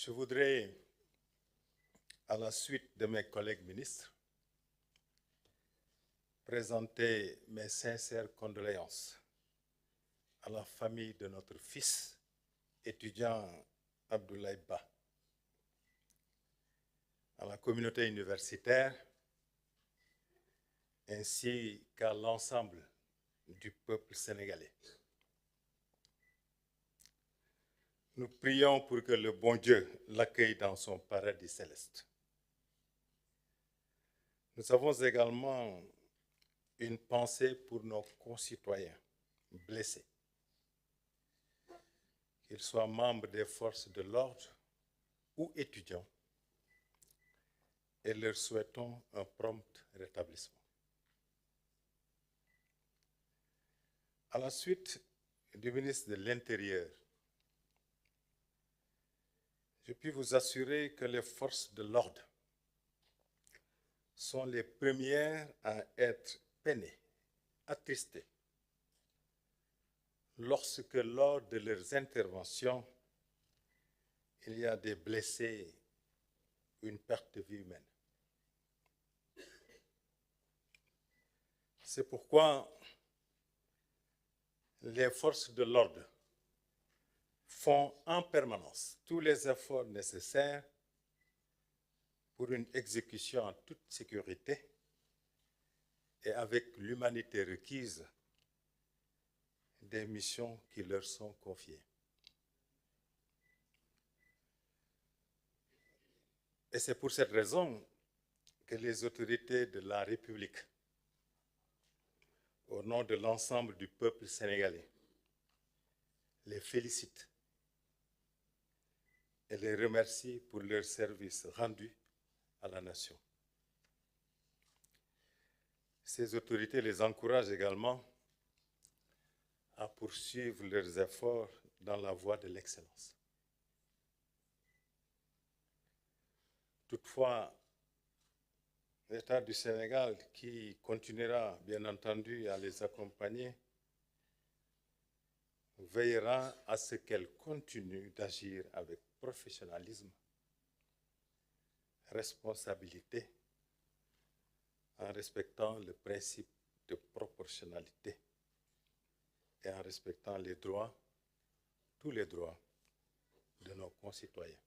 Je voudrais, à la suite de mes collègues ministres, présenter mes sincères condoléances à la famille de notre fils, étudiant Abdoulaye Ba, à la communauté universitaire, ainsi qu'à l'ensemble du peuple sénégalais. Nous prions pour que le bon Dieu l'accueille dans son paradis céleste. Nous avons également une pensée pour nos concitoyens blessés, qu'ils soient membres des forces de l'ordre ou étudiants, et leur souhaitons un prompt rétablissement. À la suite du ministre de l'Intérieur, je puis vous assurer que les forces de l'ordre sont les premières à être peinées, attristées, lorsque lors de leurs interventions, il y a des blessés, une perte de vie humaine. C'est pourquoi les forces de l'ordre font en permanence tous les efforts nécessaires pour une exécution en toute sécurité et avec l'humanité requise des missions qui leur sont confiées. Et c'est pour cette raison que les autorités de la République, au nom de l'ensemble du peuple sénégalais, les félicitent et les remercient pour leur service rendu à la nation. Ces autorités les encouragent également à poursuivre leurs efforts dans la voie de l'excellence. Toutefois, l'État du Sénégal, qui continuera bien entendu à les accompagner, veillera à ce qu'elles continuent d'agir avec professionnalisme, responsabilité, en respectant le principe de proportionnalité et en respectant les droits, tous les droits de nos concitoyens.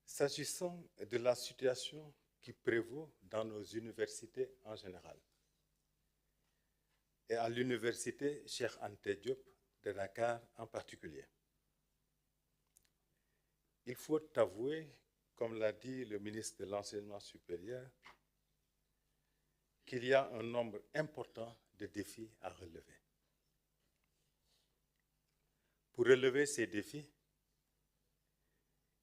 S'agissant de la situation qui prévaut dans nos universités en général, et à l'université Cheikh Anta Diop de Dakar en particulier, il faut avouer, comme l'a dit le ministre de l'Enseignement supérieur, qu'il y a un nombre important de défis à relever. Pour relever ces défis,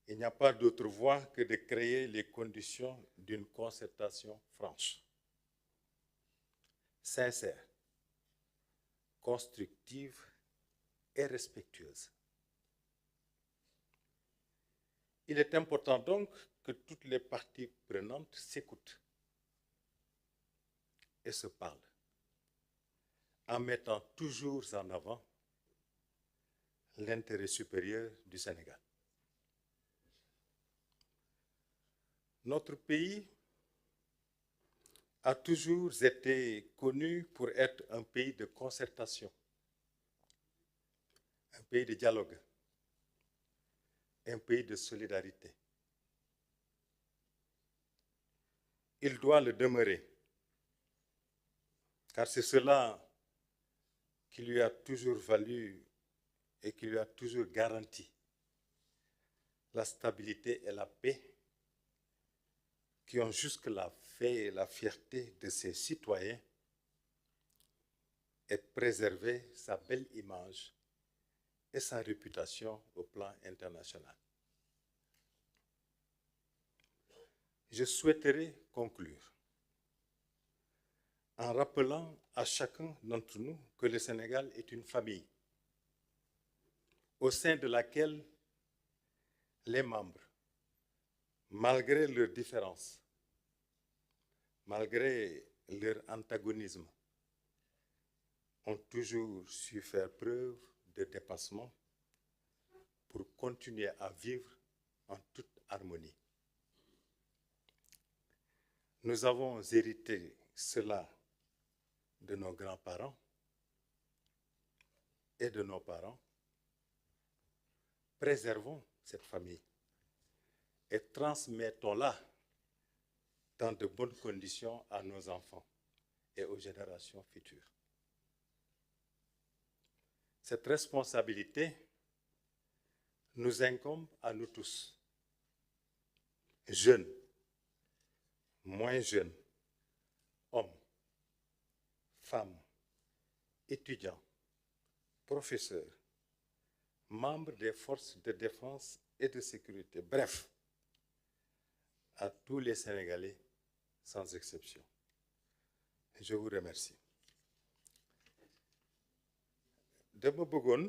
il n'y a pas d'autre voie que de créer les conditions d'une concertation franche, sincère, constructive et respectueuse. Il est important donc que toutes les parties prenantes s'écoutent et se parlent, en mettant toujours en avant l'intérêt supérieur du Sénégal. Notre pays a toujours été connu pour être un pays de concertation, un pays de dialogue, un pays de solidarité. Il doit le demeurer, car c'est cela qui lui a toujours valu et qui lui a toujours garanti la stabilité et la paix qui ont jusque-là fait la fierté de ses citoyens et préservé sa belle image et sa réputation au plan international. Je souhaiterais conclure en rappelant à chacun d'entre nous que le Sénégal est une famille au sein de laquelle les membres, malgré leurs différences, malgré leur antagonisme, ont toujours su faire preuve de dépassement, pour continuer à vivre en toute harmonie. Nous avons hérité cela de nos grands-parents et de nos parents. Préservons cette famille et transmettons-la dans de bonnes conditions à nos enfants et aux générations futures. Cette responsabilité nous incombe à nous tous, jeunes, moins jeunes, hommes, femmes, étudiants, professeurs, membres des forces de défense et de sécurité, bref, à tous les Sénégalais sans exception. Je vous remercie. dama bëggoon